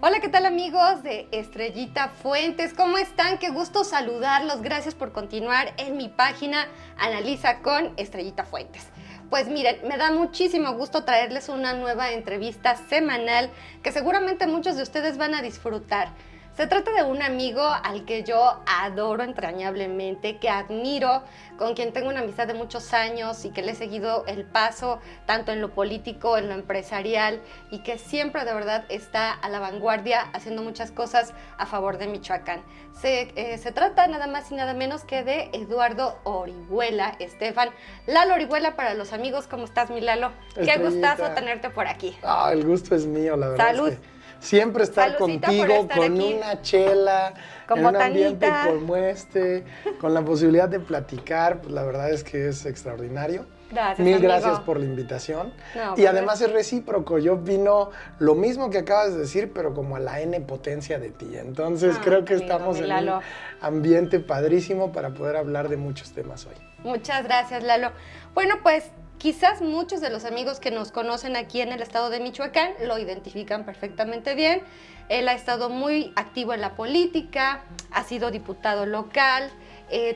Hola, ¿qué tal amigos de Estrellita Fuentes? ¿Cómo están? Qué gusto saludarlos. Gracias por continuar en mi página Analiza con Estrellita Fuentes. Pues miren, me da muchísimo gusto traerles una nueva entrevista semanal que seguramente muchos de ustedes van a disfrutar. Se trata de un amigo al que yo adoro entrañablemente, que admiro, con quien tengo una amistad de muchos años y que le he seguido el paso tanto en lo político, en lo empresarial y que siempre de verdad está a la vanguardia haciendo muchas cosas a favor de Michoacán. Se trata nada más y nada menos que de Eduardo Orihuela, Estefan. Lalo Orihuela para los amigos. ¿Cómo estás, mi Lalo? Estrellita. Qué gustazo tenerte por aquí. El gusto es mío, la verdad. Salud. Es que siempre estar Saludcita contigo, por estar con aquí. una chela, Con en un ambiente botanita. como este, con la posibilidad de platicar, pues la verdad es que es extraordinario. Gracias, Mil amigo. gracias por la invitación. No, Y pues, además es recíproco, yo opino lo mismo que acabas de decir, pero como a la N potencia de ti. Entonces creo que qué lindo, estamos mi en Lalo. un ambiente padrísimo para poder hablar de muchos temas hoy. Muchas gracias, Lalo. Bueno, pues quizás muchos de los amigos que nos conocen aquí en el estado de Michoacán lo identifican perfectamente bien. Él ha estado muy activo en la política, ha sido diputado local,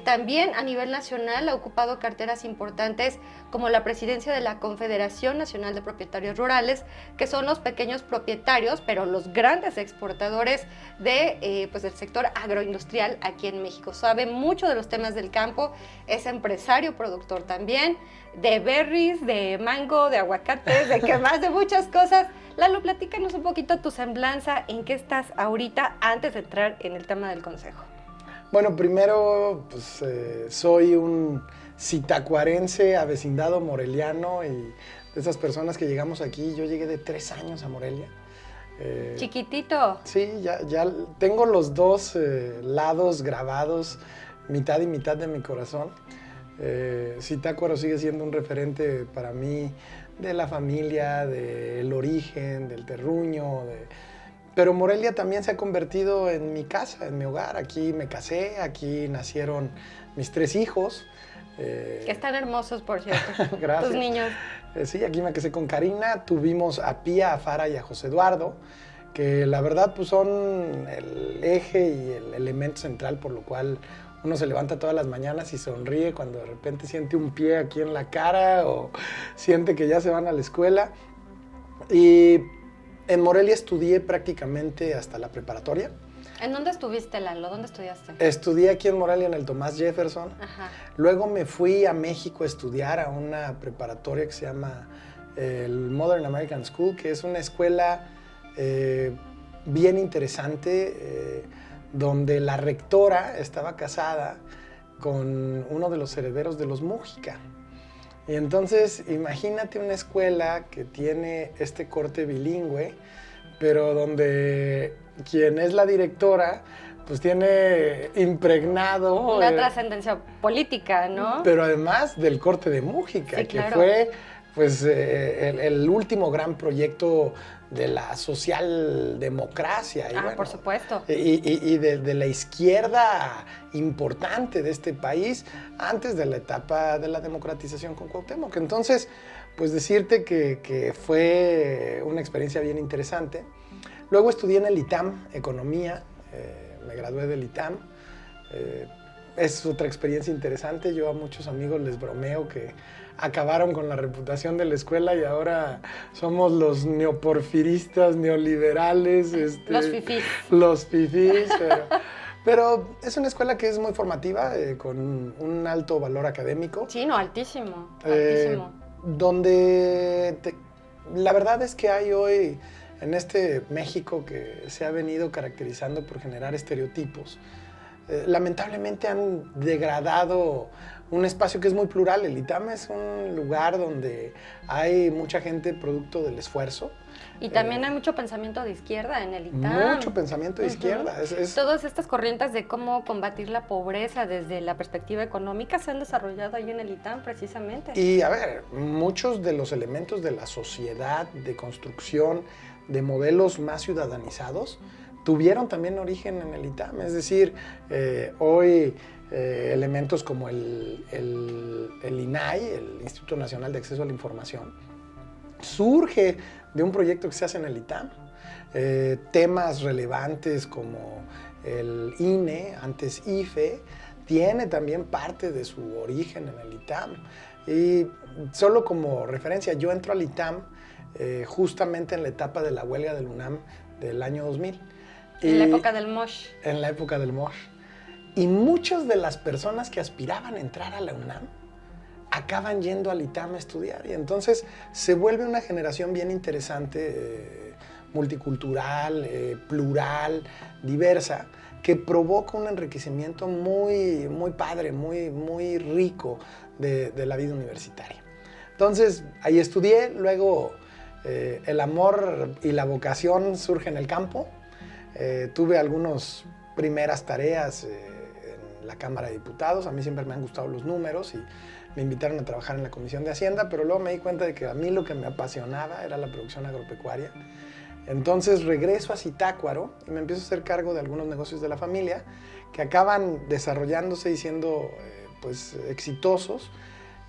también a nivel nacional ha ocupado carteras importantes como la presidencia de la Confederación Nacional de Propietarios Rurales, que son los pequeños propietarios, pero los grandes exportadores de, pues del sector agroindustrial aquí en México. Sabe mucho de los temas del campo, es empresario, productor también, de berries, de mango, de aguacates, de que más, de muchas cosas. Lalo, platícanos un poquito tu semblanza, en qué estás ahorita antes de entrar en el tema del consejo. Bueno, primero, pues soy un zitacuarense, avecindado moreliano y de esas personas que llegamos aquí. Yo llegué de 3 años a Morelia. Chiquitito. Sí, ya tengo los dos lados grabados, mitad y mitad de mi corazón. Zitácuaro sigue siendo un referente para mí de la familia, del origen, del terruño, pero Morelia también se ha convertido en mi casa, en mi hogar. Aquí me casé, aquí nacieron mis 3 hijos. Que están hermosos, por cierto. Gracias. Tus niños. Sí, aquí me casé con Karina. Tuvimos a Pía, a Fara y a José Eduardo, que la verdad pues son el eje y el elemento central por lo cual uno se levanta todas las mañanas y sonríe cuando de repente siente un pie aquí en la cara o siente que ya se van a la escuela. Y en Morelia estudié prácticamente hasta la preparatoria. ¿En dónde estuviste, Lalo? ¿Dónde estudiaste? Estudié aquí en Morelia en el Tomás Jefferson. Ajá. Luego me fui a México a estudiar a una preparatoria que se llama el Modern American School, que es una escuela bien interesante, donde la rectora estaba casada con uno de los herederos de los Mújica. Y entonces, imagínate una escuela que tiene este corte bilingüe, pero donde quien es la directora, pues tiene impregnado... Una trascendencia política, ¿no? Pero además del corte de Mújica, Sí, que claro. fue pues, el último gran proyecto de la socialdemocracia. Y por supuesto. Y de la izquierda importante de este país antes de la etapa de la democratización con Cuauhtémoc. Entonces, pues decirte que fue una experiencia bien interesante. Luego estudié en el ITAM, Economía, me gradué del ITAM. Es otra experiencia interesante. Yo a muchos amigos les bromeo que acabaron con la reputación de la escuela y ahora somos los neoporfiristas, neoliberales. Los fifís. Los fifís, pero es una escuela que es muy formativa, con un alto valor académico. Sí, no, altísimo, altísimo. Donde la verdad es que hay hoy en este México que se ha venido caracterizando por generar estereotipos. Lamentablemente han degradado un espacio que es muy plural. El ITAM es un lugar donde hay mucha gente producto del esfuerzo. Y también hay mucho pensamiento de izquierda en el ITAM. Mucho pensamiento de izquierda. Todas estas corrientes de cómo combatir la pobreza desde la perspectiva económica se han desarrollado ahí en el ITAM precisamente. Y a ver, muchos de los elementos de la sociedad, de construcción, de modelos más ciudadanizados, tuvieron también origen en el ITAM. Es decir, hoy elementos como el INAI, el Instituto Nacional de Acceso a la Información, surge de un proyecto que se hace en el ITAM. Temas relevantes como el INE, antes IFE, tiene también parte de su origen en el ITAM. Y solo como referencia, yo entro al ITAM justamente en la etapa de la huelga del UNAM del año 2000. En la época del MOSH. En la época del MOSH. Y muchas de las personas que aspiraban a entrar a la UNAM acaban yendo al ITAM a estudiar. Y entonces se vuelve una generación bien interesante, multicultural, plural, diversa, que provoca un enriquecimiento muy, muy padre, muy, muy rico de la vida universitaria. Entonces, ahí estudié, luego el amor y la vocación surgen en el campo. Tuve algunas primeras tareas en la Cámara de Diputados. A mí siempre me han gustado los números y me invitaron a trabajar en la Comisión de Hacienda, pero luego me di cuenta de que a mí lo que me apasionaba era la producción agropecuaria. Entonces regreso a Zitácuaro y me empiezo a hacer cargo de algunos negocios de la familia que acaban desarrollándose y siendo pues, exitosos,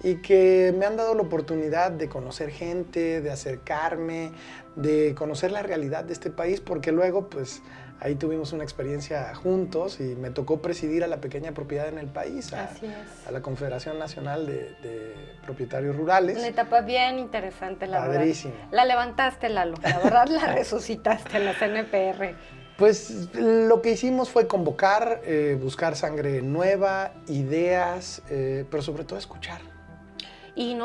y que me han dado la oportunidad de conocer gente, de acercarme, de conocer la realidad de este país, porque luego pues ahí tuvimos una experiencia juntos y me tocó presidir a la pequeña propiedad en el país, a la Confederación Nacional de Propietarios Rurales. Una etapa bien interesante, la Padrísimo. verdad. La levantaste, Lalo, la verdad la resucitaste en la CNPR. Pues lo que hicimos fue convocar, buscar sangre nueva, ideas, pero sobre todo escuchar. Y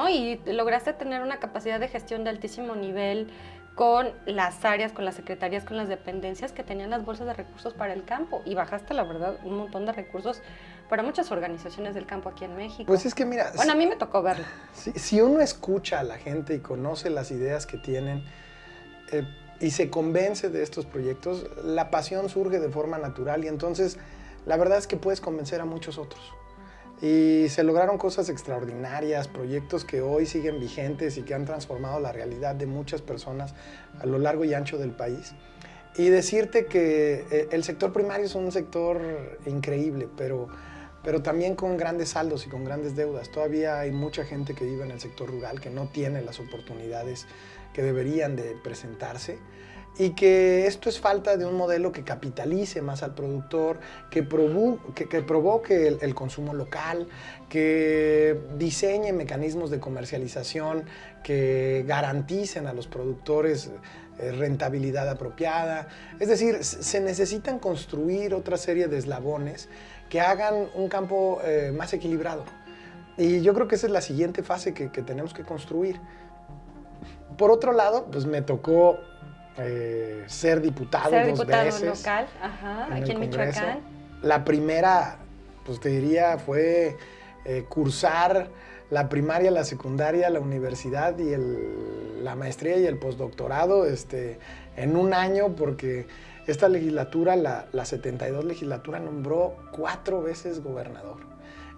lograste tener una capacidad de gestión de altísimo nivel con las áreas, con las secretarías, con las dependencias que tenían las bolsas de recursos para el campo. Y bajaste, la verdad, un montón de recursos para muchas organizaciones del campo aquí en México. Pues es que mira... Bueno, a mí me tocó verlo. Si uno escucha a la gente y conoce las ideas que tienen y se convence de estos proyectos, la pasión surge de forma natural y entonces la verdad es que puedes convencer a muchos otros. Y se lograron cosas extraordinarias, proyectos que hoy siguen vigentes y que han transformado la realidad de muchas personas a lo largo y ancho del país. Y decirte que el sector primario es un sector increíble, pero también con grandes saldos y con grandes deudas. Todavía hay mucha gente que vive en el sector rural que no tiene las oportunidades que deberían de presentarse. Y que esto es falta de un modelo que capitalice más al productor, que provoque el consumo local, que diseñe mecanismos de comercialización que garanticen a los productores rentabilidad apropiada. Es decir, se necesitan construir otra serie de eslabones que hagan un campo más equilibrado. Y yo creo que esa es la siguiente fase que tenemos que construir. Por otro lado, pues me tocó... ser diputado dos veces local, aquí en Michoacán. La primera, pues te diría, fue cursar la primaria, la secundaria, la universidad y la maestría y el postdoctorado en un año, porque esta legislatura, la 72 legislatura, nombró 4 veces gobernador.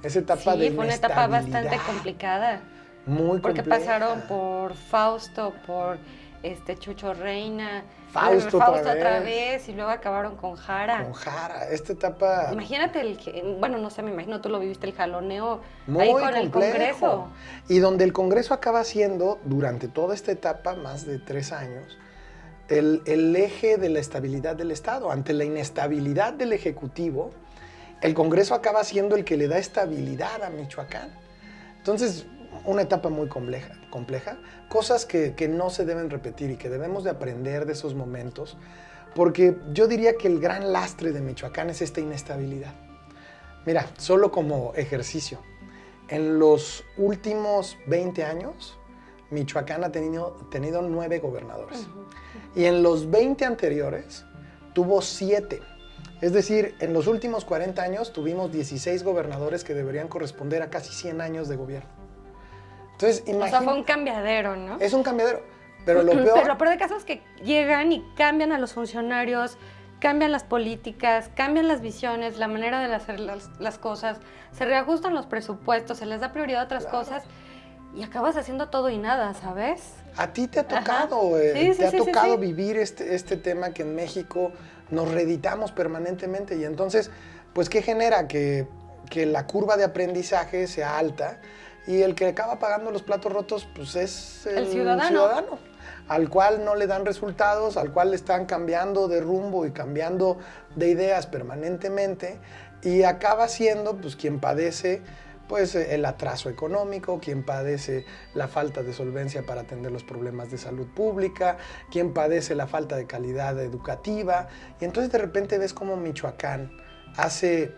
Esa etapa de fue una etapa bastante complicada. Muy porque compleja. Pasaron por Fausto, por Chucho Reina, Fausto otra vez, y luego acabaron con Jara. Con Jara, esta etapa... Imagínate, no sé, me imagino, tú lo viviste, el jaloneo muy ahí con complejo. el Congreso. Y donde el Congreso acaba siendo, durante toda esta etapa, más de 3 años, el eje de la estabilidad del Estado. Ante la inestabilidad del Ejecutivo, el Congreso acaba siendo el que le da estabilidad a Michoacán. Entonces, una etapa muy compleja, cosas que no se deben repetir y que debemos de aprender de esos momentos, porque yo diría que el gran lastre de Michoacán es esta inestabilidad. Mira, solo como ejercicio, en los últimos 20 años, Michoacán ha tenido 9 gobernadores. Y en los 20 anteriores, tuvo 7. Es decir, en los últimos 40 años, tuvimos 16 gobernadores que deberían corresponder a casi 100 años de gobierno. Entonces, o sea, fue un cambiadero, ¿no? Es un cambiadero, pero lo peor... Pero lo peor de caso es que llegan y cambian a los funcionarios, cambian las políticas, cambian las visiones, la manera de hacer las cosas, se reajustan los presupuestos, se les da prioridad a otras cosas y acabas haciendo todo y nada, ¿sabes? A ti te ha tocado, te ha tocado vivir este tema que en México nos reeditamos permanentemente y entonces, pues, ¿qué genera? Que la curva de aprendizaje sea alta y el que acaba pagando los platos rotos pues es El ciudadano. Al cual no le dan resultados, al cual le están cambiando de rumbo y cambiando de ideas permanentemente, y acaba siendo pues quien padece pues el atraso económico, quien padece la falta de solvencia para atender los problemas de salud pública, quien padece la falta de calidad educativa. Y entonces de repente ves como Michoacán hace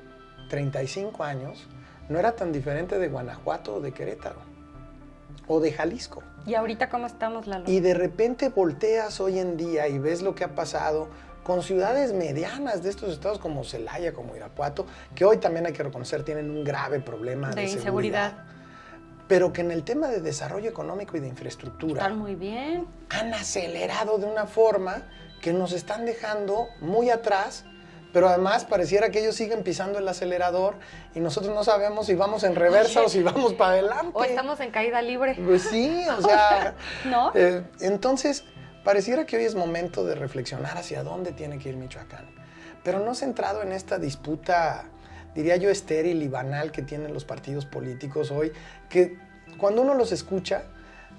35 años no era tan diferente de Guanajuato o de Querétaro o de Jalisco. ¿Y ahorita cómo estamos, Lalo? Y de repente volteas hoy en día y ves lo que ha pasado con ciudades medianas de estos estados como Celaya, como Irapuato, que hoy también hay que reconocer tienen un grave problema de inseguridad. Pero que en el tema de desarrollo económico y de infraestructura Están muy bien. han acelerado de una forma que nos están dejando muy atrás, pero además pareciera que ellos siguen pisando el acelerador y nosotros no sabemos si vamos en reversa o si vamos para adelante. O estamos en caída libre. Pues sí, o sea... ¿No? Entonces, pareciera que hoy es momento de reflexionar hacia dónde tiene que ir Michoacán, pero no centrado en esta disputa, diría yo, estéril y banal que tienen los partidos políticos hoy, que cuando uno los escucha,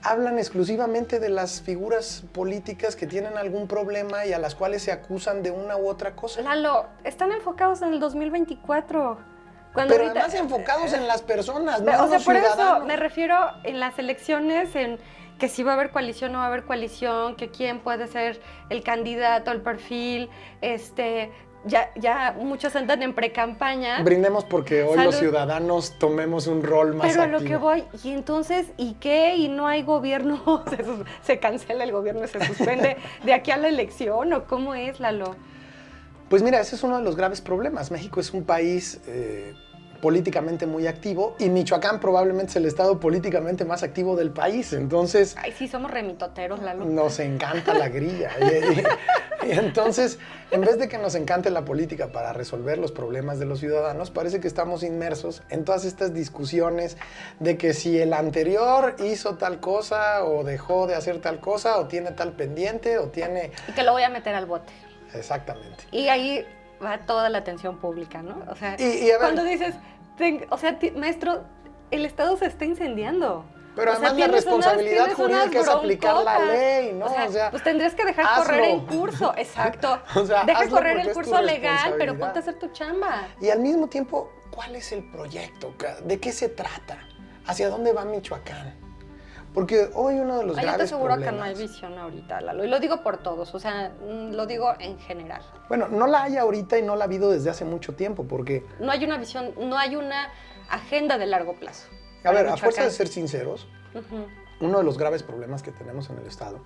hablan exclusivamente de las figuras políticas que tienen algún problema y a las cuales se acusan de una u otra cosa. Lalo, están enfocados en el 2024. Pero además enfocados en las personas, no en o sea, los por ciudadanos. eso me refiero en las elecciones, en que si va a haber coalición o no va a haber coalición, que quién puede ser el candidato, el perfil, ya muchos andan en pre-campaña. Brindemos porque hoy los ciudadanos tomemos un rol más Pero activo. a lo que voy, y entonces, ¿y qué? ¿Y no hay gobierno? ¿Se cancela el gobierno y se suspende de aquí a la elección? ¿O cómo es, Lalo? Pues mira, ese es uno de los graves problemas. México es un país políticamente muy activo y Michoacán probablemente es el estado políticamente más activo del país. Entonces... Ay, sí, somos remitoteros, Lalo. Nos encanta la grilla. Y entonces, en vez de que nos encante la política para resolver los problemas de los ciudadanos, parece que estamos inmersos en todas estas discusiones de que si el anterior hizo tal cosa o dejó de hacer tal cosa o tiene tal pendiente o tiene... Y que lo voy a meter al bote. Exactamente. Y ahí va toda la atención pública, ¿no? O sea, y a ver, cuando dices, maestro, el Estado se está incendiando. Pero además la responsabilidad jurídica es aplicar la ley, ¿no? O sea, pues tendrías que dejar hazlo. correr el curso, exacto. O sea, deja correr el porque es tu curso legal, pero responsabilidad. ponte a hacer tu chamba. Y al mismo tiempo, ¿cuál es el proyecto? ¿De qué se trata? ¿Hacia dónde va Michoacán? Porque hoy uno de los graves yo te aseguro problemas... que no hay visión ahorita, Lalo, y lo digo por todos, o sea, lo digo en general. Bueno, no la hay ahorita y no la ha habido desde hace mucho tiempo, porque... No hay una visión, no hay una agenda de largo plazo. A ver, para a fuerza Michoacán. de ser sinceros, uno de los graves problemas que tenemos en el Estado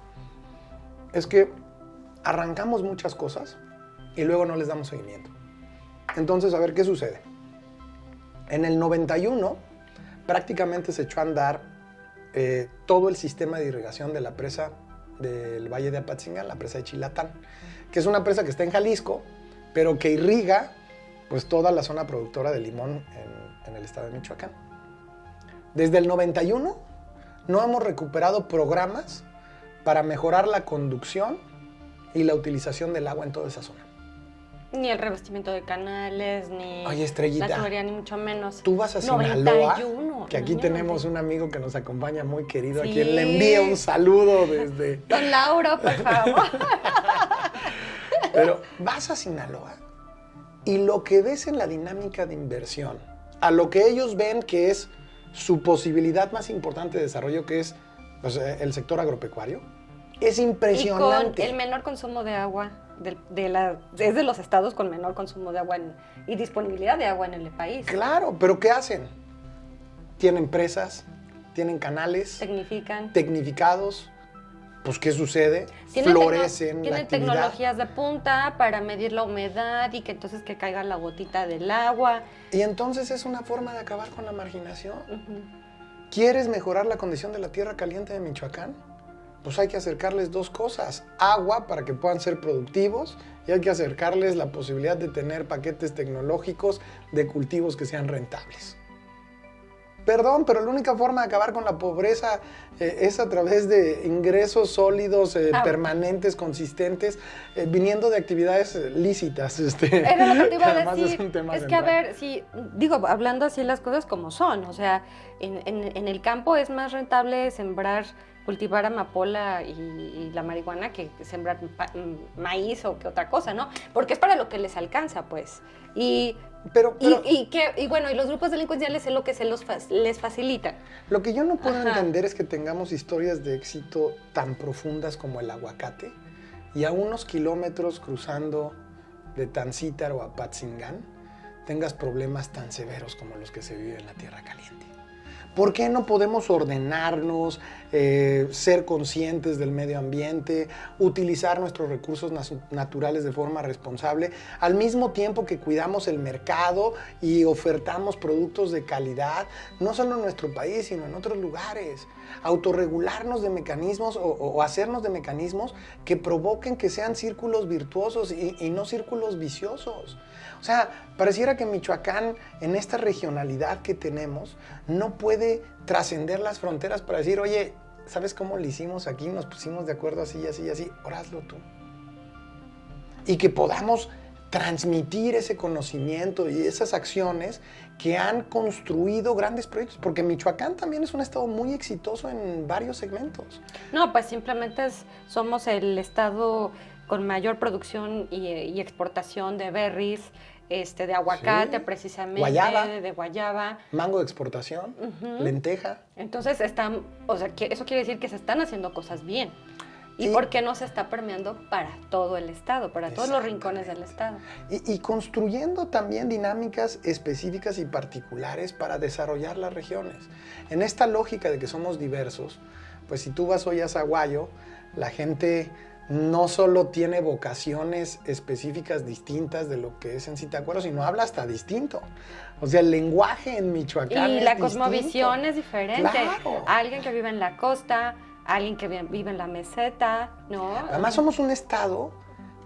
es que arrancamos muchas cosas y luego no les damos seguimiento. Entonces, a ver, ¿qué sucede? En el 91 prácticamente se echó a andar todo el sistema de irrigación de la presa del Valle de Apatzingán, la presa de Chilatán, que es una presa que está en Jalisco, pero que irriga pues toda la zona productora de limón en el estado de Michoacán. Desde el 91 no hemos recuperado programas para mejorar la conducción y la utilización del agua en toda esa zona. Ni el revestimiento de canales, ni Oye, Estrellita, la tubería, ni mucho menos. Tú vas a Sinaloa, 91, que aquí imagínate. tenemos un amigo que nos acompaña muy querido, Sí. a quien le envía un saludo desde... Don Lauro, por favor. Pero vas a Sinaloa y lo que ves en la dinámica de inversión, a lo que ellos ven que es su posibilidad más importante de desarrollo, que es pues, el sector agropecuario, es impresionante. Y con el menor consumo de agua, es de los estados con menor consumo de agua y disponibilidad de agua en el país. Claro, pero ¿qué hacen? Tienen presas, tienen canales Tecnifican. tecnificados. Pues, ¿qué sucede? Tienen Florecen la tienen actividad. tecnologías de punta para medir la humedad y que entonces que caiga la gotita del agua. Y entonces es una forma de acabar con la marginación. ¿Quieres mejorar la condición de la tierra caliente de Michoacán? Pues hay que acercarles dos cosas. Agua para que puedan ser productivos y hay que acercarles la posibilidad de tener paquetes tecnológicos de cultivos que sean rentables. Perdón, pero la única forma de acabar con la pobreza es a través de ingresos sólidos, permanentes, consistentes, viniendo de actividades lícitas. Era lo que te iba a además decir. es un tema Es que, a central. ver, si, digo, hablando así las cosas como son, o sea, en el campo es más rentable cultivar amapola y la marihuana que sembrar maíz o que otra cosa, ¿no? Porque es para lo que les alcanza, pues. Pero Y bueno, y los grupos delincuenciales es lo que les facilita. lo que yo no puedo Ajá. entender es que tengamos historias de éxito tan profundas como el aguacate y a unos kilómetros cruzando de Tancítaro a Patzingán tengas problemas tan severos como los que se viven en la Tierra Caliente. ¿Por qué no podemos ordenarnos, ser conscientes del medio ambiente, utilizar nuestros recursos naturales de forma responsable, al mismo tiempo que cuidamos el mercado y ofertamos productos de calidad, no solo en nuestro país, sino en otros lugares? Autorregularnos de mecanismos o hacernos de mecanismos que provoquen que sean círculos virtuosos y no círculos viciosos. O sea, pareciera que Michoacán, en esta regionalidad que tenemos, no puede trascender las fronteras para decir, oye, ¿sabes cómo lo hicimos aquí? Nos pusimos de acuerdo así, así, así, ahora hazlo tú. Y que podamos transmitir ese conocimiento y esas acciones que han construido grandes proyectos, porque Michoacán también es un estado muy exitoso en varios segmentos. No, pues simplemente somos el estado con mayor producción y exportación de berries, de aguacate, Sí. precisamente, Guayaba. de guayaba. Mango de exportación, lenteja. Entonces eso quiere decir que se están haciendo cosas bien. ¿Y por qué no se está permeando para todo el estado, para todos los rincones del estado? Y construyendo también dinámicas específicas y particulares para desarrollar las regiones. En esta lógica de que somos diversos, pues si tú vas hoy a Zaguayo, la gente no solo tiene vocaciones específicas distintas de lo que es en Zitácuaro, sino habla hasta distinto. O sea, el lenguaje en Michoacán Y es la distinto. cosmovisión es diferente. Claro. Alguien que vive en la costa, alguien que vive en la meseta, ¿no? Además somos un estado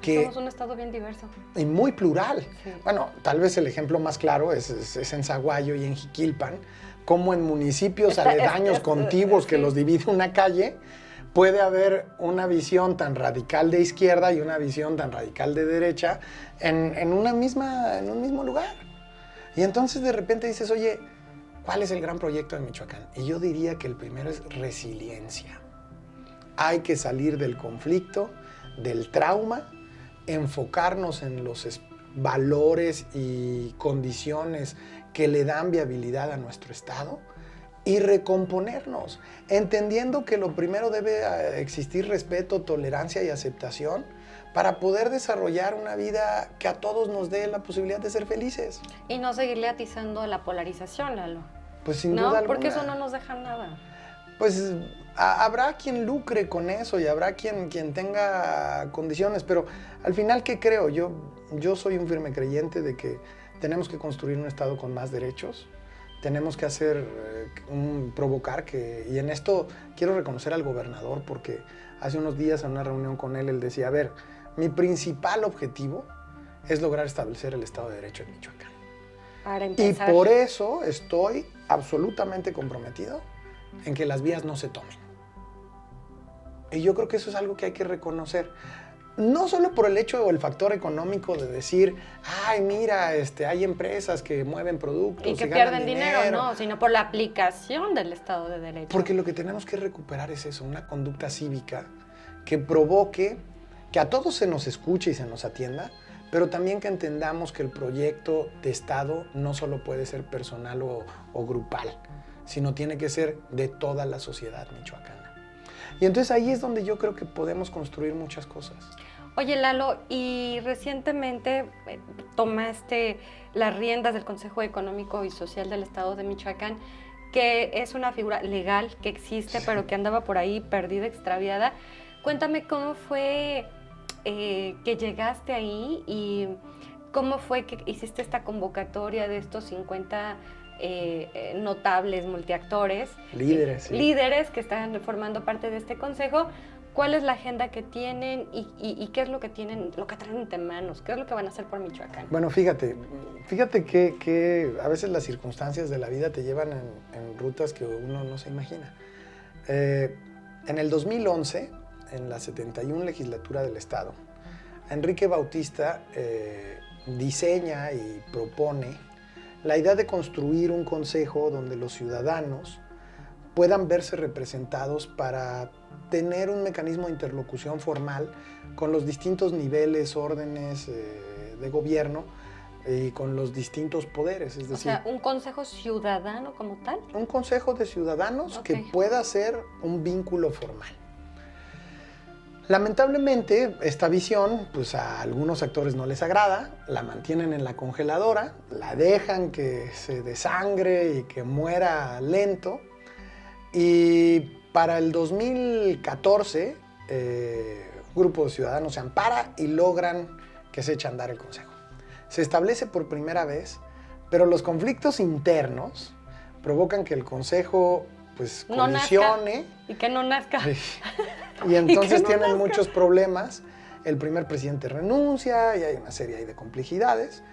que... Somos un estado bien diverso. Y muy plural. Sí. Bueno, tal vez el ejemplo más claro es en Zaguayo y en Jiquilpan, como en municipios aledaños, contiguos, que sí. los divide una calle, puede haber una visión tan radical de izquierda y una visión tan radical de derecha en un mismo lugar. Y entonces de repente dices, oye, ¿cuál es el gran proyecto de Michoacán? Y yo diría que el primero es resiliencia. Hay que salir del conflicto, del trauma, enfocarnos en los valores y condiciones que le dan viabilidad a nuestro estado y recomponernos, entendiendo que lo primero debe existir respeto, tolerancia y aceptación para poder desarrollar una vida que a todos nos dé la posibilidad de ser felices. Y no seguirle atizando la polarización, Lalo. Pues sin duda ¿No? alguna. Porque eso no nos deja nada. Pues habrá quien lucre con eso y habrá quien tenga condiciones, pero al final, ¿qué creo? Yo soy un firme creyente de que tenemos que construir un estado con más derechos, tenemos que provocar y en esto quiero reconocer al gobernador porque hace unos días en una reunión con él decía, a ver, mi principal objetivo es lograr establecer el Estado de Derecho en Michoacán. Para Y empezar. por eso estoy absolutamente comprometido en que las vías no se tomen. Y yo creo que eso es algo que hay que reconocer. No solo por el hecho o el factor económico de decir, ay, mira, hay empresas que mueven productos Y que ganan pierden dinero, no, sino por la aplicación del Estado de Derecho. Porque lo que tenemos que recuperar es eso, una conducta cívica que provoque que a todos se nos escuche y se nos atienda, pero también que entendamos que el proyecto de Estado no solo puede ser personal o grupal, sino tiene que ser de toda la sociedad michoacana. Y entonces ahí es donde yo creo que podemos construir muchas cosas. Oye, Lalo, y recientemente tomaste las riendas del Consejo Económico y Social del Estado de Michoacán, que es una figura legal que existe, pero que andaba por ahí perdida, extraviada. Cuéntame cómo fue que llegaste ahí y cómo fue que hiciste esta convocatoria de estos 50 notables, multiactores, Líderes, sí. líderes que están formando parte de este consejo. ¿Cuál es la agenda que tienen y qué es lo que tienen, lo que traen entre manos? ¿Qué es lo que van a hacer por Michoacán? Bueno, fíjate que a veces las circunstancias de la vida te llevan en rutas que uno no se imagina. En el 2011, en la 71 legislatura del Estado, Enrique Bautista diseña y propone la idea de construir un consejo donde los ciudadanos puedan verse representados para tener un mecanismo de interlocución formal con los distintos niveles, órdenes de gobierno y con los distintos poderes. Es decir, O sea, un consejo ciudadano como tal. un consejo de ciudadanos que pueda ser un vínculo formal. Lamentablemente, esta visión, pues a algunos actores no les agrada, la mantienen en la congeladora, la dejan que se desangre y que muera lento. Y para el 2014, un grupo de ciudadanos se ampara y logran que se eche a andar el consejo. Se establece por primera vez, pero los conflictos internos provocan que el consejo pues colisione. No y que no nazca. Y entonces no tienen nazca. muchos problemas. El primer presidente renuncia y hay una serie ahí de complejidades.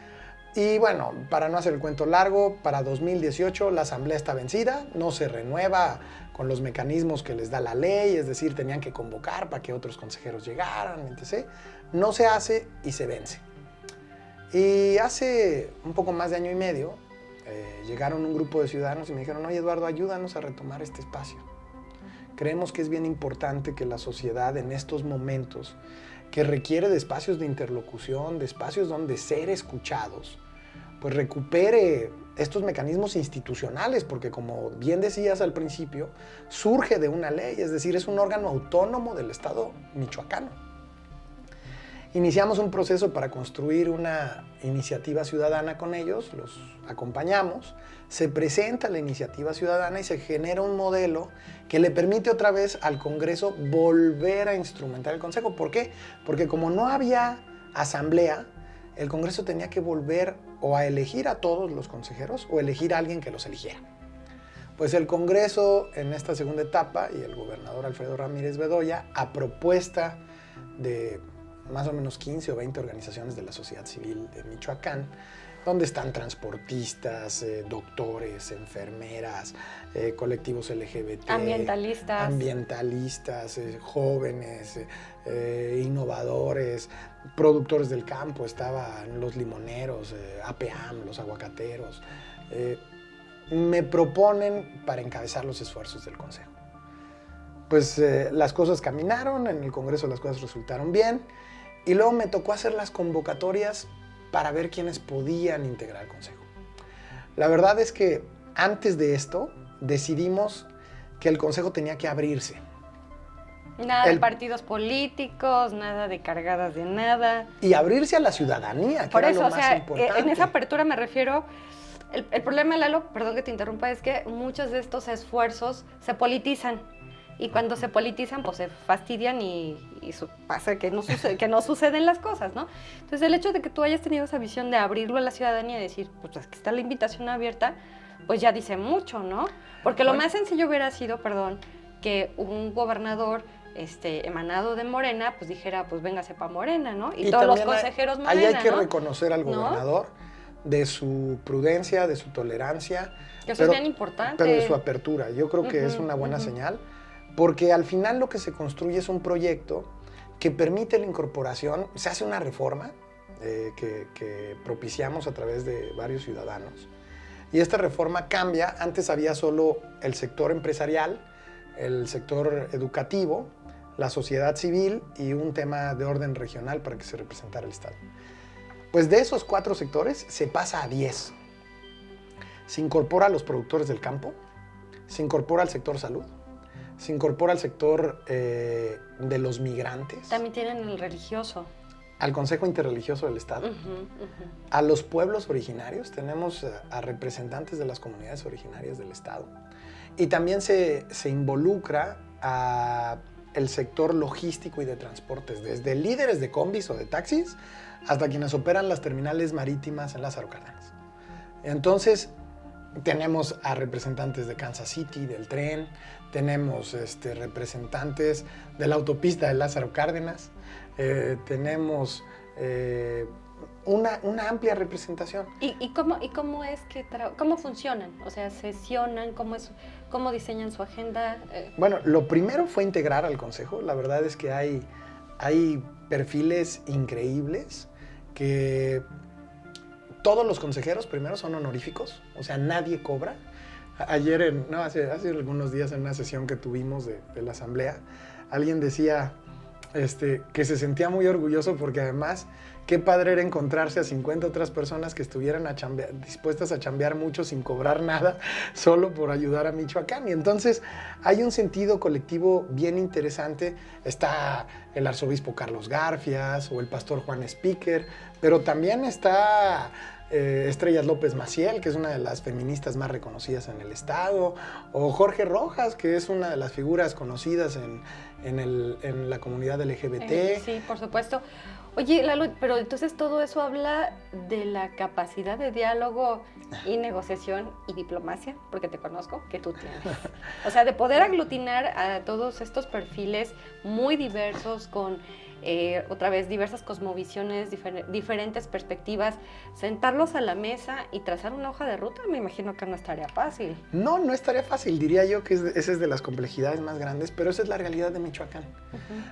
Y bueno, para no hacer el cuento largo, para 2018 la asamblea está vencida, no se renueva con los mecanismos que les da la ley, es decir, tenían que convocar para que otros consejeros llegaran, etc. No se hace y se vence. Y hace un poco más de año y medio llegaron un grupo de ciudadanos y me dijeron: oye, Eduardo, ayúdanos a retomar este espacio. Creemos que es bien importante que la sociedad en estos momentos, que requiere de espacios de interlocución, de espacios donde ser escuchados, pues recupere estos mecanismos institucionales, porque como bien decías al principio, surge de una ley, es decir, es un órgano autónomo del Estado michoacano. Iniciamos un proceso para construir una iniciativa ciudadana con ellos, los acompañamos, se presenta la iniciativa ciudadana y se genera un modelo que le permite otra vez al Congreso volver a instrumentar el Consejo. ¿Por qué? Porque como no había asamblea, el Congreso tenía que volver o a elegir a todos los consejeros o elegir a alguien que los eligiera. Pues el Congreso en esta segunda etapa y el gobernador Alfredo Ramírez Bedoya, a propuesta de más o menos 15 o 20 organizaciones de la sociedad civil de Michoacán, donde están transportistas, doctores, enfermeras, colectivos LGBT, ambientalistas, jóvenes, innovadores, productores del campo, estaban los limoneros, APAM, los aguacateros. Me proponen para encabezar los esfuerzos del Consejo. Pues las cosas caminaron, en el Congreso las cosas resultaron bien, y luego me tocó hacer las convocatorias para ver quiénes podían integrar el Consejo. La verdad es que antes de esto decidimos que el Consejo tenía que abrirse. Nada de partidos políticos, nada de cargadas de nada. Y abrirse a la ciudadanía, que por era eso, lo más importante. En esa apertura me refiero. El problema, Lalo, perdón que te interrumpa, es que muchos de estos esfuerzos se politizan. Y cuando se politizan, pues se fastidian y pasa que no suceden las cosas, ¿no? Entonces, el hecho de que tú hayas tenido esa visión de abrirlo a la ciudadanía y decir, pues aquí está la invitación abierta, pues ya dice mucho, ¿no? Porque lo más sencillo hubiera sido, que un gobernador emanado de Morena, pues dijera, pues véngase para Morena, ¿no? Y todos los consejeros Morena, ahí hay que ¿no? reconocer al gobernador de su prudencia, de su tolerancia. Que eso es bien importante. Pero de su apertura. Yo creo que es una buena señal. Porque al final lo que se construye es un proyecto que permite la incorporación, se hace una reforma que propiciamos a través de varios ciudadanos. Y esta reforma cambia, antes había solo el sector empresarial, el sector educativo, la sociedad civil y un tema de orden regional para que se representara el Estado. Pues de esos 4 sectores se pasa a 10. Se incorpora a los productores del campo, se incorpora al sector salud, se incorpora al sector de los migrantes. También tienen el religioso. Al Consejo Interreligioso del Estado. A los pueblos originarios. Tenemos a representantes de las comunidades originarias del Estado. Y también se involucra a el sector logístico y de transportes. Desde líderes de combis o de taxis hasta quienes operan las terminales marítimas en Lázaro Cárdenas. Entonces, Tenemos a representantes de Kansas City, del tren, tenemos representantes de la autopista de Lázaro Cárdenas, tenemos una amplia representación. ¿Y cómo es que cómo funcionan? O sea, sesionan, cómo diseñan su agenda. Bueno, lo primero fue integrar al consejo. La verdad es que hay perfiles increíbles que todos los consejeros primero son honoríficos, o sea, nadie cobra. Ayer, hace algunos días en una sesión que tuvimos de la asamblea, alguien decía que se sentía muy orgulloso porque además qué padre era encontrarse a 50 otras personas que estuvieran dispuestas a chambear mucho sin cobrar nada, solo por ayudar a Michoacán. Y entonces hay un sentido colectivo bien interesante. Está el arzobispo Carlos Garfias o el pastor Juan Speaker, pero también está Estrellas López Maciel, que es una de las feministas más reconocidas en el estado, o Jorge Rojas, que es una de las figuras conocidas en la comunidad LGBT. Sí, por supuesto. Oye, Lalo, pero entonces todo eso habla de la capacidad de diálogo y negociación y diplomacia, porque te conozco, que tú tienes. O sea, de poder aglutinar a todos estos perfiles muy diversos con otra vez diversas cosmovisiones, diferentes perspectivas, sentarlos a la mesa y trazar una hoja de ruta, me imagino que no estaría fácil. No estaría fácil, diría yo que esa es de las complejidades más grandes, pero esa es la realidad de Michoacán.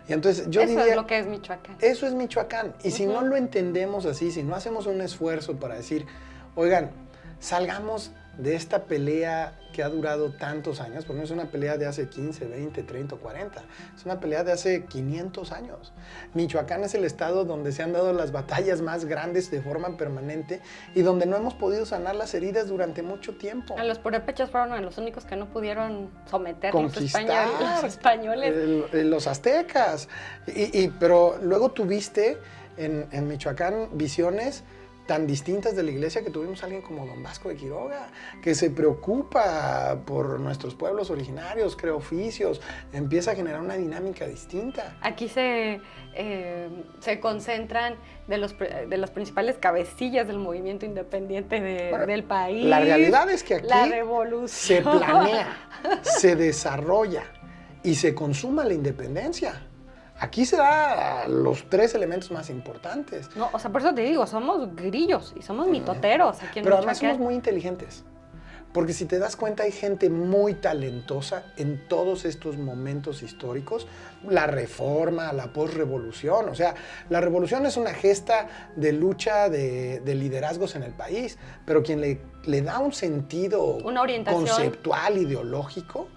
Y entonces yo eso diría, es lo que es Michoacán. Eso es Michoacán, y si no lo entendemos así, si no hacemos un esfuerzo para decir, oigan, salgamos de esta pelea que ha durado tantos años, porque no es una pelea de hace 15, 20, 30 o 40, es una pelea de hace 500 años. Michoacán es el estado donde se han dado las batallas más grandes de forma permanente y donde no hemos podido sanar las heridas durante mucho tiempo. A los purépechas fueron los únicos que no pudieron someter conquistar, los españoles. Los aztecas, pero luego tuviste en Michoacán visiones tan distintas de la iglesia, que tuvimos a alguien como Don Vasco de Quiroga, que se preocupa por nuestros pueblos originarios, crea oficios, empieza a generar una dinámica distinta. Aquí se concentran de las principales cabecillas del movimiento independiente del país. La realidad es que aquí la revolución se planea, se desarrolla y se consuma la independencia. Aquí se da los tres elementos más importantes. No, o sea, por eso te digo, somos grillos y somos mitoteros aquí en Pero además Michoacán. somos muy inteligentes. Porque si te das cuenta, hay gente muy talentosa en todos estos momentos históricos. La reforma, la posrevolución. O sea, la revolución es una gesta de lucha de liderazgos en el país. Pero quien le da un sentido una orientación conceptual, ideológico,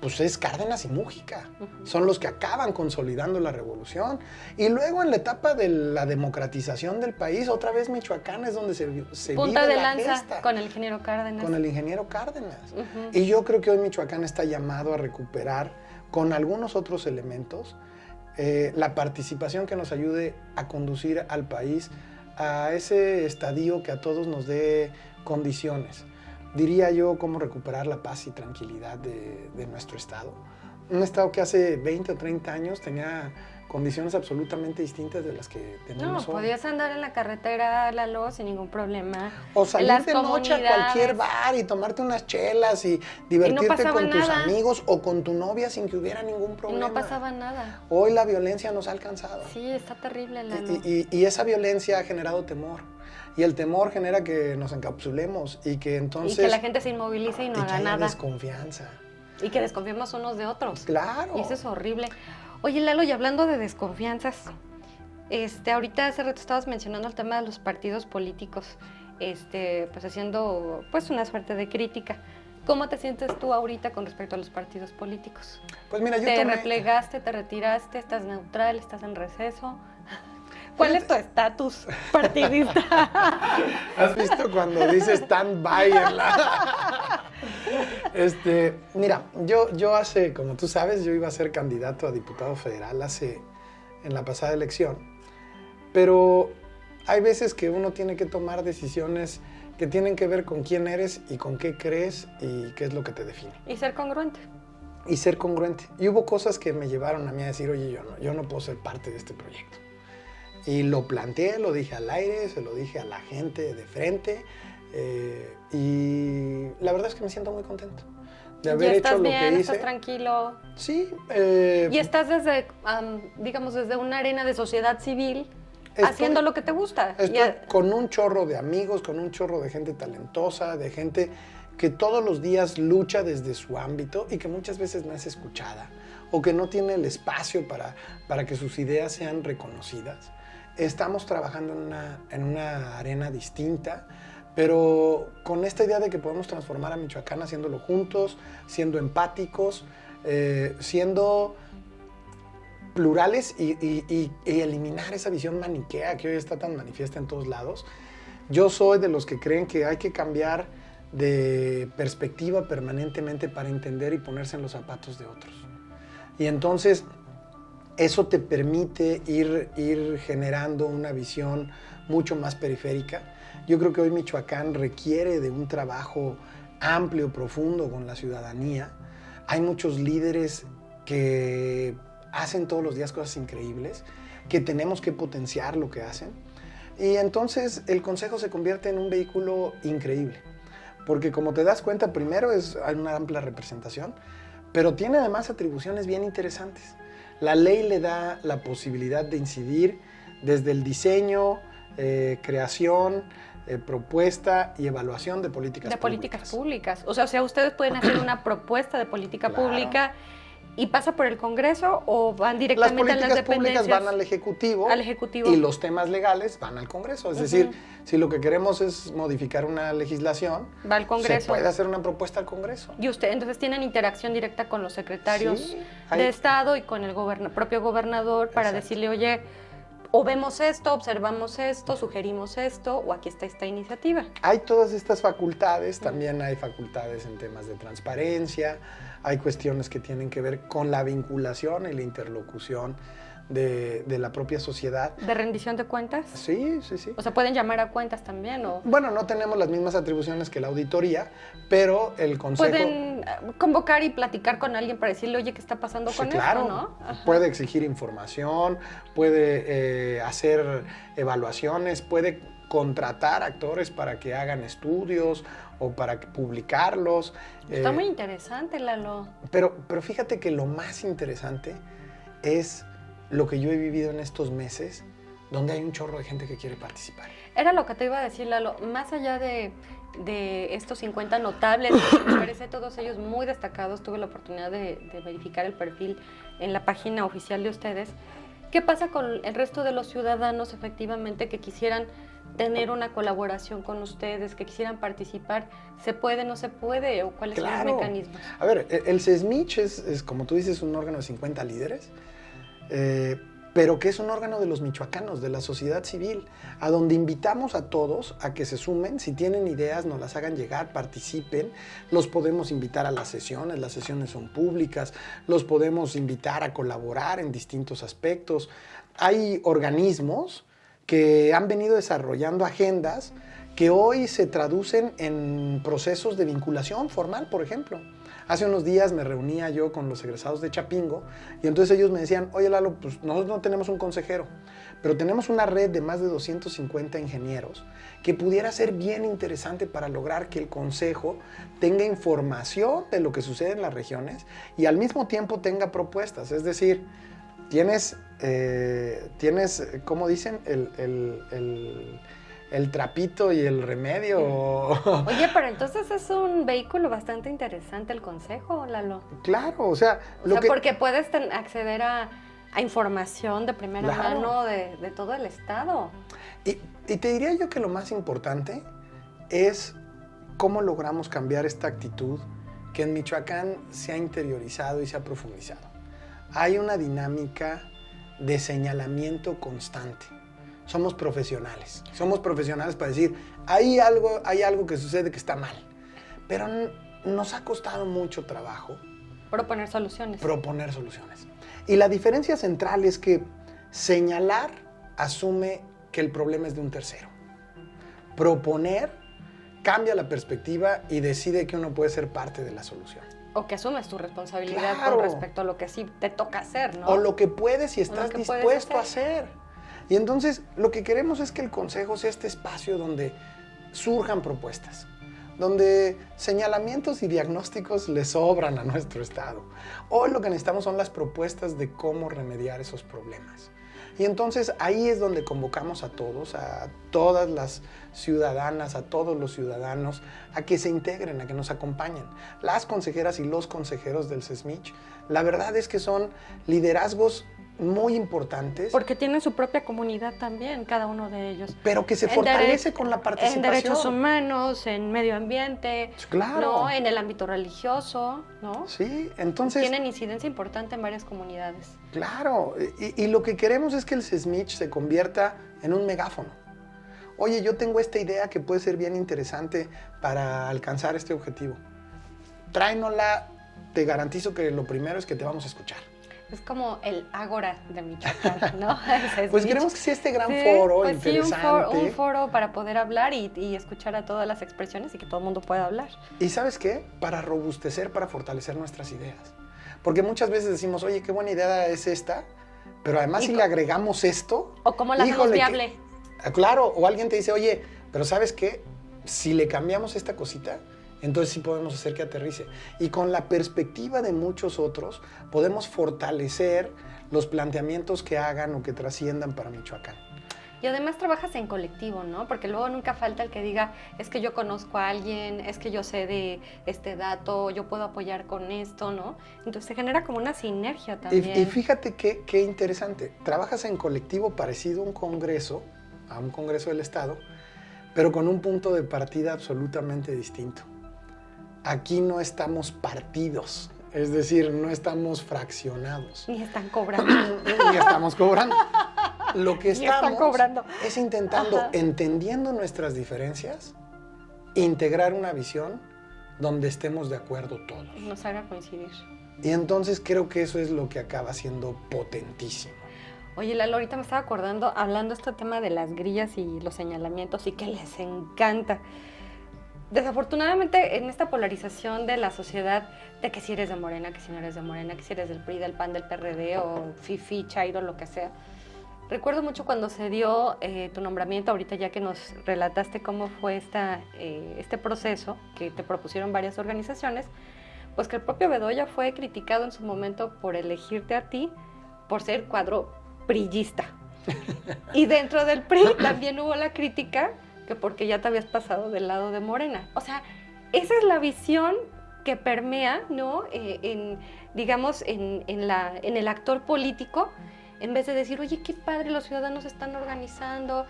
pues es Cárdenas y Mújica. Son los que acaban consolidando la revolución. Y luego en la etapa de la democratización del país, otra vez Michoacán es donde se punta vive de la lanza gesta. Con el ingeniero Cárdenas. Con el ingeniero Cárdenas. Y yo creo que hoy Michoacán está llamado a recuperar, con algunos otros elementos, la participación que nos ayude a conducir al país a ese estadio que a todos nos dé condiciones. Diría yo, cómo recuperar la paz y tranquilidad de nuestro estado. Un estado que hace 20 o 30 años tenía condiciones absolutamente distintas de las que tenemos hoy. Podías andar en la carretera, Lalo, sin ningún problema. O salir de noche a cualquier bar y tomarte unas chelas y divertirte con tus amigos o con tu novia sin que hubiera ningún problema. No pasaba nada. Hoy la violencia nos ha alcanzado. Sí, está terrible, Lalo. Y esa violencia ha generado temor. Y el temor genera que nos encapsulemos y que entonces... Y que la gente se inmovilice y no haga nada. Desconfianza. Y que desconfiemos unos de otros. Claro. Y eso es horrible. Oye, Lalo, y hablando de desconfianzas, ahorita hace rato estabas mencionando el tema de los partidos políticos, pues haciendo pues una suerte de crítica. ¿Cómo te sientes tú ahorita con respecto a los partidos políticos? Pues mira, ¿Te replegaste, te retiraste, estás neutral, estás en receso? ¿Cuál es tu estatus partidista? ¿Has visto cuando dice stand-by en la...? Mira, yo hace, como tú sabes, yo iba a ser candidato a diputado federal en la pasada elección. Pero hay veces que uno tiene que tomar decisiones que tienen que ver con quién eres y con qué crees y qué es lo que te define. Y ser congruente. Y ser congruente. Y hubo cosas que me llevaron a mí a decir, oye, yo no puedo ser parte de este proyecto. Y lo planteé, lo dije al aire, se lo dije a la gente de frente, y la verdad es que me siento muy contento de ¿Ya haber estás hecho lo bien, que hice. estás tranquilo? Sí. Y estás desde, digamos, desde una arena de sociedad civil haciendo lo que te gusta. Estoy con un chorro de amigos, con un chorro de gente talentosa, de gente que todos los días lucha desde su ámbito y que muchas veces no es escuchada o que no tiene el espacio para que sus ideas sean reconocidas. Estamos trabajando en una arena distinta, pero con esta idea de que podemos transformar a Michoacán haciéndolo juntos, siendo empáticos, siendo plurales y eliminar esa visión maniquea que hoy está tan manifiesta en todos lados. Yo soy de los que creen que hay que cambiar de perspectiva permanentemente para entender y ponerse en los zapatos de otros. Y entonces eso te permite ir generando una visión mucho más periférica. Yo creo que hoy Michoacán requiere de un trabajo amplio, profundo con la ciudadanía. Hay muchos líderes que hacen todos los días cosas increíbles, que tenemos que potenciar lo que hacen. Y entonces el Consejo se convierte en un vehículo increíble, porque como te das cuenta, primero hay una amplia representación, pero tiene además atribuciones bien interesantes. La ley le da la posibilidad de incidir desde el diseño, creación, propuesta y evaluación de políticas públicas. O sea, ustedes pueden hacer una propuesta de política pública y pasa por el Congreso o van directamente a las dependencias. Las políticas públicas van al Ejecutivo y los temas legales van al Congreso. Es decir, si lo que queremos es modificar una legislación, va al Congreso. Se puede hacer una propuesta al Congreso. Y ustedes entonces tienen interacción directa con los secretarios de Estado y con el propio gobernador para decirle, oye, o vemos esto, observamos esto, sugerimos esto, o aquí está esta iniciativa. Hay todas estas facultades, también hay facultades en temas de transparencia, hay cuestiones que tienen que ver con la vinculación y la interlocución de la propia sociedad. ¿De rendición de cuentas? Sí. O sea, ¿pueden llamar a cuentas también? ¿O? Bueno, no tenemos las mismas atribuciones que la auditoría, pero el Consejo... ¿Pueden convocar y platicar con alguien para decirle, oye, ¿qué está pasando con esto, no? Ajá. Puede exigir información, puede hacer evaluaciones, puede contratar actores para que hagan estudios o para publicarlos. Está muy interesante, Lalo. Pero fíjate que lo más interesante es lo que yo he vivido en estos meses, donde hay un chorro de gente que quiere participar. Era lo que te iba a decir, Lalo. Más allá de estos 50 notables, me parece todos ellos muy destacados. Tuve la oportunidad de verificar el perfil en la página oficial de ustedes. ¿Qué pasa con el resto de los ciudadanos, efectivamente, que quisieran tener una colaboración con ustedes, que quisieran participar? ¿Se puede, no se puede? ¿O cuáles son los mecanismos? A ver, el CESMICH es, como tú dices, un órgano de 50 líderes, pero que es un órgano de los michoacanos, de la sociedad civil, a donde invitamos a todos a que se sumen, si tienen ideas, nos las hagan llegar, participen, los podemos invitar a las sesiones son públicas, los podemos invitar a colaborar en distintos aspectos. Hay organismos que han venido desarrollando agendas que hoy se traducen en procesos de vinculación formal, por ejemplo. Hace unos días me reunía yo con los egresados de Chapingo y entonces ellos me decían, oye Lalo, pues nosotros no tenemos un consejero, pero tenemos una red de más de 250 ingenieros que pudiera ser bien interesante para lograr que el consejo tenga información de lo que sucede en las regiones y al mismo tiempo tenga propuestas. Es decir, tienes, ¿cómo dicen? El trapito y el remedio. Oye, pero entonces es un vehículo bastante interesante el consejo, Lalo. Claro, o sea... porque puedes acceder a información de primera mano de todo el estado. Y te diría yo que lo más importante es cómo logramos cambiar esta actitud que en Michoacán se ha interiorizado y se ha profundizado. Hay una dinámica de señalamiento constante. Somos profesionales para decir, hay algo que sucede que está mal, pero nos ha costado mucho trabajo proponer soluciones. Y la diferencia central es que señalar asume que el problema es de un tercero. Proponer cambia la perspectiva y decide que uno puede ser parte de la solución. O que asumes tu responsabilidad con respecto a lo que sí te toca hacer, ¿no? O lo que puedes y estás dispuesto a hacer. Y entonces lo que queremos es que el consejo sea este espacio donde surjan propuestas, donde señalamientos y diagnósticos le sobran a nuestro Estado. Hoy lo que necesitamos son las propuestas de cómo remediar esos problemas. Y entonces ahí es donde convocamos a todos, a todas las ciudadanas, a todos los ciudadanos, a que se integren, a que nos acompañen. Las consejeras y los consejeros del CESMICH, la verdad es que son liderazgos muy importantes. Porque tienen su propia comunidad también, cada uno de ellos. Pero que se fortalece con la participación. En derechos humanos, en medio ambiente, claro. ¿no? En el ámbito religioso, ¿no? Sí, entonces... Tienen incidencia importante en varias comunidades. Claro, y lo que queremos es que el CESMICH se convierta en un megáfono. Oye, yo tengo esta idea que puede ser bien interesante para alcanzar este objetivo. Tráenosla, te garantizo que lo primero es que te vamos a escuchar. Es como el Ágora de Michoacán, ¿no? Pues queremos que sea este gran foro pues interesante. Sí, un foro para poder hablar y escuchar a todas las expresiones y que todo el mundo pueda hablar. ¿Y sabes qué? Para robustecer, para fortalecer nuestras ideas. Porque muchas veces decimos, oye, qué buena idea es esta, pero además si le agregamos esto... O cómo la hacemos viable. Claro, o alguien te dice, oye, pero ¿sabes qué? Si le cambiamos esta cosita, entonces sí podemos hacer que aterrice. Y con la perspectiva de muchos otros, podemos fortalecer los planteamientos que hagan o que trasciendan para Michoacán. Y además trabajas en colectivo, ¿no? Porque luego nunca falta el que diga, es que yo conozco a alguien, es que yo sé de este dato, yo puedo apoyar con esto, ¿no? Entonces se genera como una sinergia también. Y fíjate qué interesante. Trabajas en colectivo parecido a un congreso del Estado, pero con un punto de partida absolutamente distinto. Aquí no estamos partidos, es decir, no estamos fraccionados. Ni están cobrando. Ni estamos cobrando. Lo que estamos cobrando. es intentando, entendiendo nuestras diferencias, integrar una visión donde estemos de acuerdo todos. Y nos haga coincidir. Y entonces creo que eso es lo que acaba siendo potentísimo. Oye, Lalo, ahorita me estaba acordando, hablando este tema de las grillas y los señalamientos y que les encanta. Desafortunadamente, en esta polarización de la sociedad, de que si eres de Morena, que si no eres de Morena, que si eres del PRI, del PAN, del PRD o FIFI, Chairo, lo que sea. Recuerdo mucho cuando se dio tu nombramiento, ahorita ya que nos relataste cómo fue este proceso que te propusieron varias organizaciones, pues que el propio Bedoya fue criticado en su momento por elegirte a ti por ser cuadro priista. Y dentro del PRI también hubo la crítica que porque ya te habías pasado del lado de Morena. O sea, esa es la visión que permea, ¿no? Digamos, en el actor político, en vez de decir, oye, qué padre, los ciudadanos están organizando,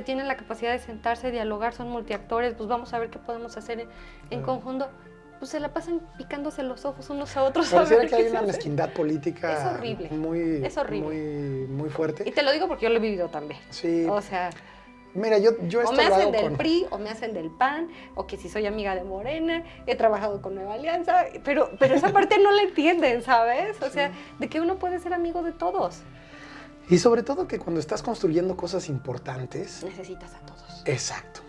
tienen la capacidad de sentarse, dialogar, son multiactores, pues vamos a ver qué podemos hacer en conjunto. Pues se la pasan picándose los ojos unos a otros. Pareciera que hay una mezquindad política es horrible. Es horrible. Muy fuerte. Y te lo digo porque yo lo he vivido también. Sí. O sea... Mira, yo he o me hacen del PRI, o me hacen del PAN, o que si soy amiga de Morena, he trabajado con Nueva Alianza, pero esa parte no la entienden, ¿sabes? O sea, de que uno puede ser amigo de todos. Y sobre todo que cuando estás construyendo cosas importantes... necesitas a todos. Exacto.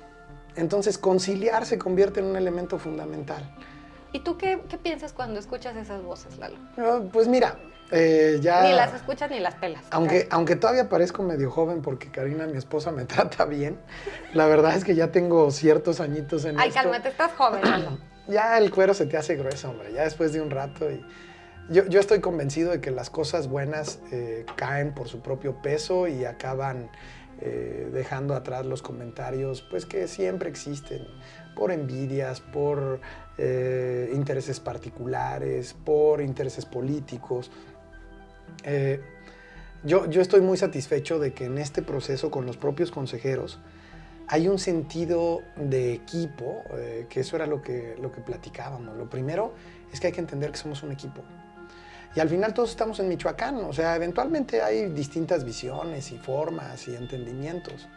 Entonces, conciliar se convierte en un elemento fundamental. ¿Y tú qué piensas cuando escuchas esas voces, Lalo? Pues mira, ya... Ni las escuchas ni las pelas. Aunque todavía parezco medio joven porque Karina, mi esposa, me trata bien, la verdad es que ya tengo ciertos añitos en esto. Ay, cálmate, estás joven, Lalo. Ya el cuero se te hace grueso, hombre, ya después de un rato. Y yo estoy convencido de que las cosas buenas caen por su propio peso y acaban dejando atrás los comentarios, pues que siempre existen, por envidias, por intereses particulares, por intereses políticos. Yo estoy muy satisfecho de que en este proceso con los propios consejeros hay un sentido de equipo, que eso era lo que platicábamos. Lo primero es que hay que entender que somos un equipo. Y al final todos estamos en Michoacán, o sea, eventualmente hay distintas visiones y formas y entendimientos.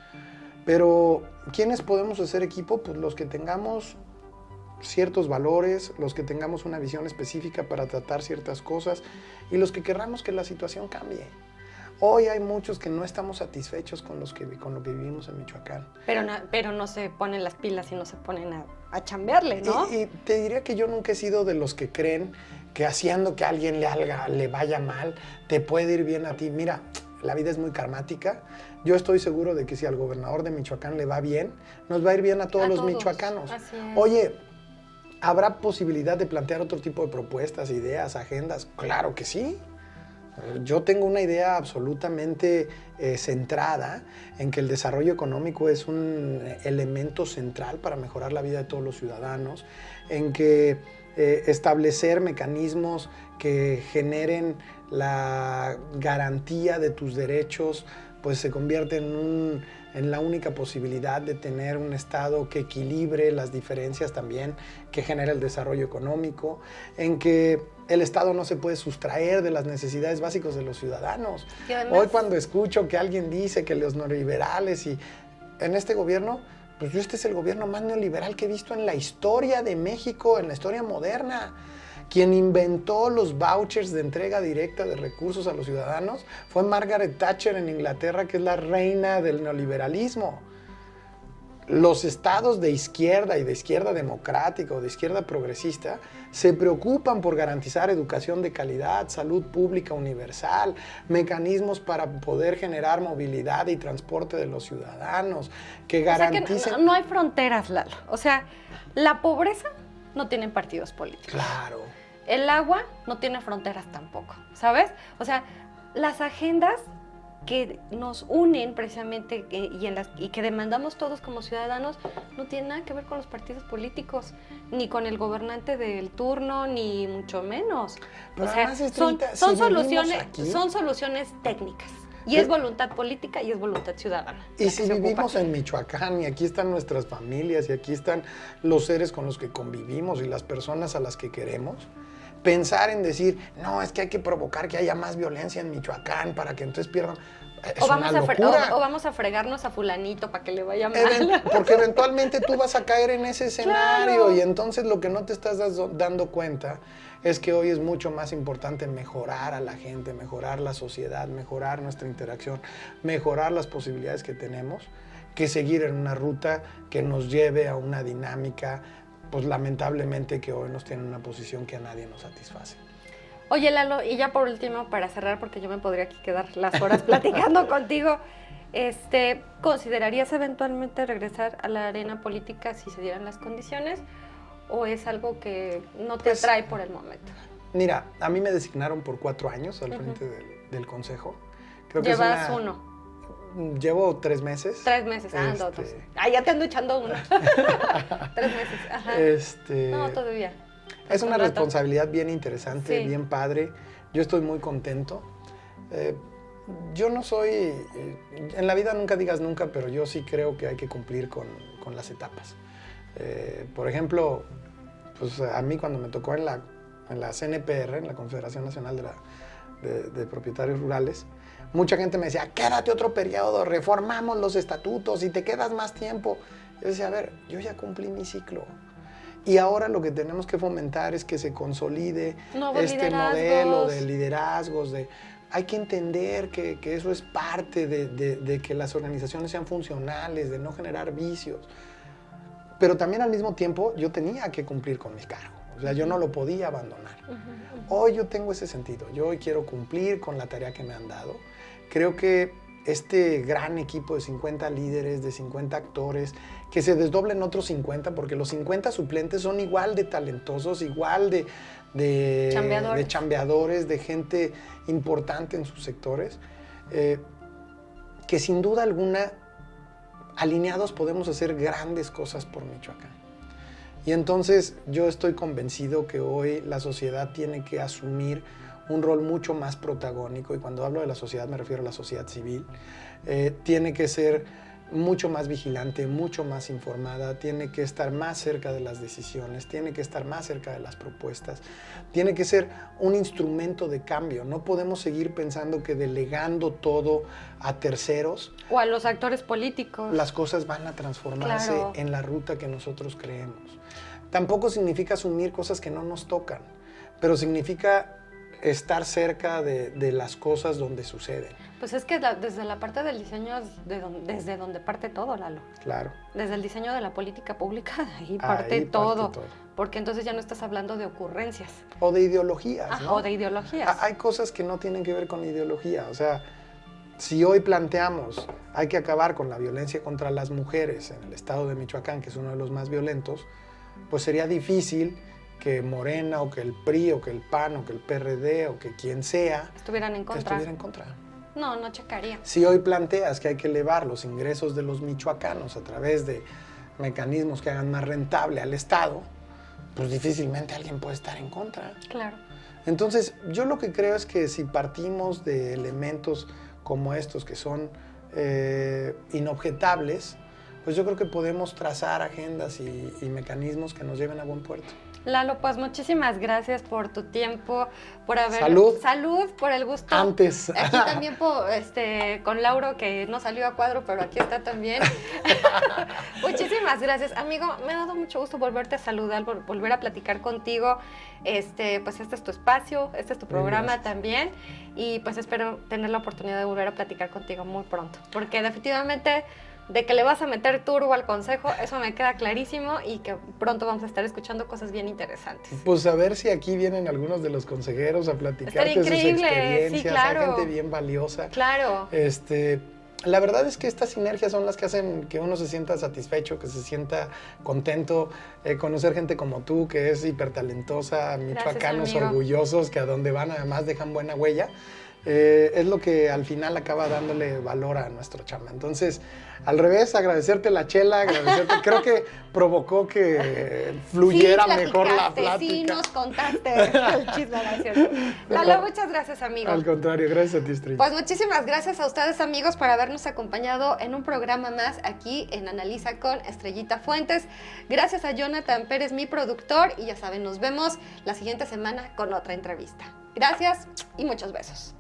Pero, ¿quiénes podemos hacer equipo? Pues los que tengamos ciertos valores, los que tengamos una visión específica para tratar ciertas cosas y los que querramos que la situación cambie. Hoy hay muchos que no estamos satisfechos con lo que vivimos en Michoacán. Pero no se ponen las pilas y no se ponen a chambearle, ¿no? Y te diría que yo nunca he sido de los que creen que haciendo que a alguien le vaya mal, te puede ir bien a ti. Mira, la vida es muy karmática. Yo estoy seguro de que si al gobernador de Michoacán le va bien, nos va a ir bien a todos los michoacanos. Así es. Oye, ¿habrá posibilidad de plantear otro tipo de propuestas, ideas, agendas? Claro que sí. Yo tengo una idea absolutamente centrada en que el desarrollo económico es un elemento central para mejorar la vida de todos los ciudadanos, en que establecer mecanismos que generen la garantía de tus derechos, pues se convierte en la única posibilidad de tener un Estado que equilibre las diferencias también, que genere el desarrollo económico, en que el Estado no se puede sustraer de las necesidades básicas de los ciudadanos. Además, hoy cuando escucho que alguien dice que los neoliberales y en este gobierno, pues este es el gobierno más neoliberal que he visto en la historia de México, en la historia moderna. Quien inventó los vouchers de entrega directa de recursos a los ciudadanos fue Margaret Thatcher en Inglaterra, que es la reina del neoliberalismo. Los estados de izquierda y de izquierda democrática o de izquierda progresista se preocupan por garantizar educación de calidad, salud pública universal, mecanismos para poder generar movilidad y transporte de los ciudadanos, que garanticen... O sea que no hay fronteras, Lalo. O sea, la pobreza no tiene partidos políticos. Claro. El agua no tiene fronteras tampoco, ¿sabes? O sea, las agendas que nos unen precisamente y que demandamos todos como ciudadanos no tienen nada que ver con los partidos políticos, ni con el gobernante del turno, ni mucho menos. Pero o sea, además, Estrellita, son si soluciones técnicas. Y es voluntad política y es voluntad ciudadana. Y si vivimos en Michoacán y aquí están nuestras familias y aquí están los seres con los que convivimos y las personas a las que queremos, pensar en decir, no, es que hay que provocar que haya más violencia en Michoacán para que entonces pierdan... Es una locura. O vamos a fregarnos a fulanito para que le vaya mal. Porque eventualmente tú vas a caer en ese escenario. Claro. Y entonces lo que no te estás dando cuenta es que hoy es mucho más importante mejorar a la gente, mejorar la sociedad, mejorar nuestra interacción, mejorar las posibilidades que tenemos, que seguir en una ruta que nos lleve a una dinámica, pues lamentablemente que hoy nos tiene en una posición que a nadie nos satisface. Oye, Lalo, y ya por último, para cerrar, porque yo me podría aquí quedar las horas platicando contigo, ¿considerarías eventualmente regresar a la arena política si se dieran las condiciones? ¿O es algo que no te atrae por el momento? Mira, a mí me designaron por 4 años al frente del consejo. Creo que ¿Llevas uno? Llevo 3 meses. 3 meses, ando otros. Ya te ando echando uno. 3 meses, ajá. No, todavía. Es una responsabilidad bien interesante, Sí. bien padre. Yo estoy muy contento. Yo no soy... en la vida nunca digas nunca, pero yo sí creo que hay que cumplir con las etapas. Por ejemplo, pues a mí cuando me tocó en la CNPR, en la Confederación Nacional de Propietarios Rurales, mucha gente me decía, quédate otro periodo, reformamos los estatutos y te quedas más tiempo. Yo decía, a ver, yo ya cumplí mi ciclo. Y ahora lo que tenemos que fomentar es que se consolide este modelo de liderazgos. Hay que entender que eso es parte de que las organizaciones sean funcionales, de no generar vicios. Pero también al mismo tiempo yo tenía que cumplir con mi cargo. O sea, yo no lo podía abandonar. Hoy yo tengo ese sentido. Yo hoy quiero cumplir con la tarea que me han dado. Creo que este gran equipo de 50 líderes, de 50 actores, que se desdoblen otros 50, porque los 50 suplentes son igual de talentosos, igual de chambeadores, de gente importante en sus sectores, que sin duda alguna, alineados podemos hacer grandes cosas por Michoacán. Y entonces yo estoy convencido que hoy la sociedad tiene que asumir un rol mucho más protagónico, y cuando hablo de la sociedad me refiero a la sociedad civil. Tiene que ser mucho más vigilante, mucho más informada, tiene que estar más cerca de las decisiones, tiene que estar más cerca de las propuestas, tiene que ser un instrumento de cambio. No podemos seguir pensando que delegando todo a terceros o a los actores políticos, las cosas van a transformarse Claro. en la ruta que nosotros creemos. Tampoco significa asumir cosas que no nos tocan, pero significa estar cerca de las cosas donde suceden. Pues es que desde la parte del diseño es desde donde parte todo, Lalo. Claro. Desde el diseño de la política pública, ahí parte todo. todo. Porque entonces ya no estás hablando de ocurrencias. O de ideologías, ¿no? O de ideologías. Hay cosas que no tienen que ver con ideología. O sea, Si hoy planteamos hay que acabar con la violencia contra las mujeres en el estado de Michoacán, que es uno de los más violentos, pues sería difícil que Morena o que el PRI o que el PAN o que el PRD o que quien sea Estuvieran en contra. estuviera en contra. No, no checaría. Si hoy planteas que hay que elevar los ingresos de los michoacanos a través de mecanismos que hagan más rentable al Estado, pues difícilmente alguien puede estar en contra. Claro. Entonces, yo lo que creo es que si partimos de elementos como estos que son inobjetables, pues yo creo que podemos trazar agendas y mecanismos que nos lleven a buen puerto. Lalo, pues muchísimas gracias por tu tiempo, por haber... Salud. Salud, por el gusto. Antes. Aquí también con Lauro, que no salió a cuadro, pero aquí está también. Muchísimas gracias. Amigo, me ha dado mucho gusto volverte a saludar, volver a platicar contigo. Pues este es tu espacio, este es tu programa también. Y pues espero tener la oportunidad de volver a platicar contigo muy pronto. Porque definitivamente... de que le vas a meter turbo al consejo, eso me queda clarísimo y que pronto vamos a estar escuchando cosas bien interesantes. Pues a ver si aquí vienen algunos de los consejeros a platicarte Estaría sus increíble, experiencias. sí, claro. Hay gente bien valiosa. Claro. La verdad es que estas sinergias son las que hacen que uno se sienta satisfecho, que se sienta contento. Conocer gente como tú, que es hipertalentosa, michoacanos amigo. orgullosos, que a donde van además dejan buena huella. Es lo que al final acaba dándole valor a nuestro chamba. Entonces, al revés, agradecerte la chela, creo que provocó que fluyera mejor la plática. Sí, nos contaste el chisme, ¿no es cierto? Lalo, muchas gracias, amigo. Al contrario, gracias a ti, Estrella. Pues muchísimas gracias a ustedes, amigos, por habernos acompañado en un programa más aquí en Analiza con Estrellita Fuentes. Gracias a Jonathan Pérez, mi productor, y ya saben, nos vemos la siguiente semana con otra entrevista. Gracias y muchos besos.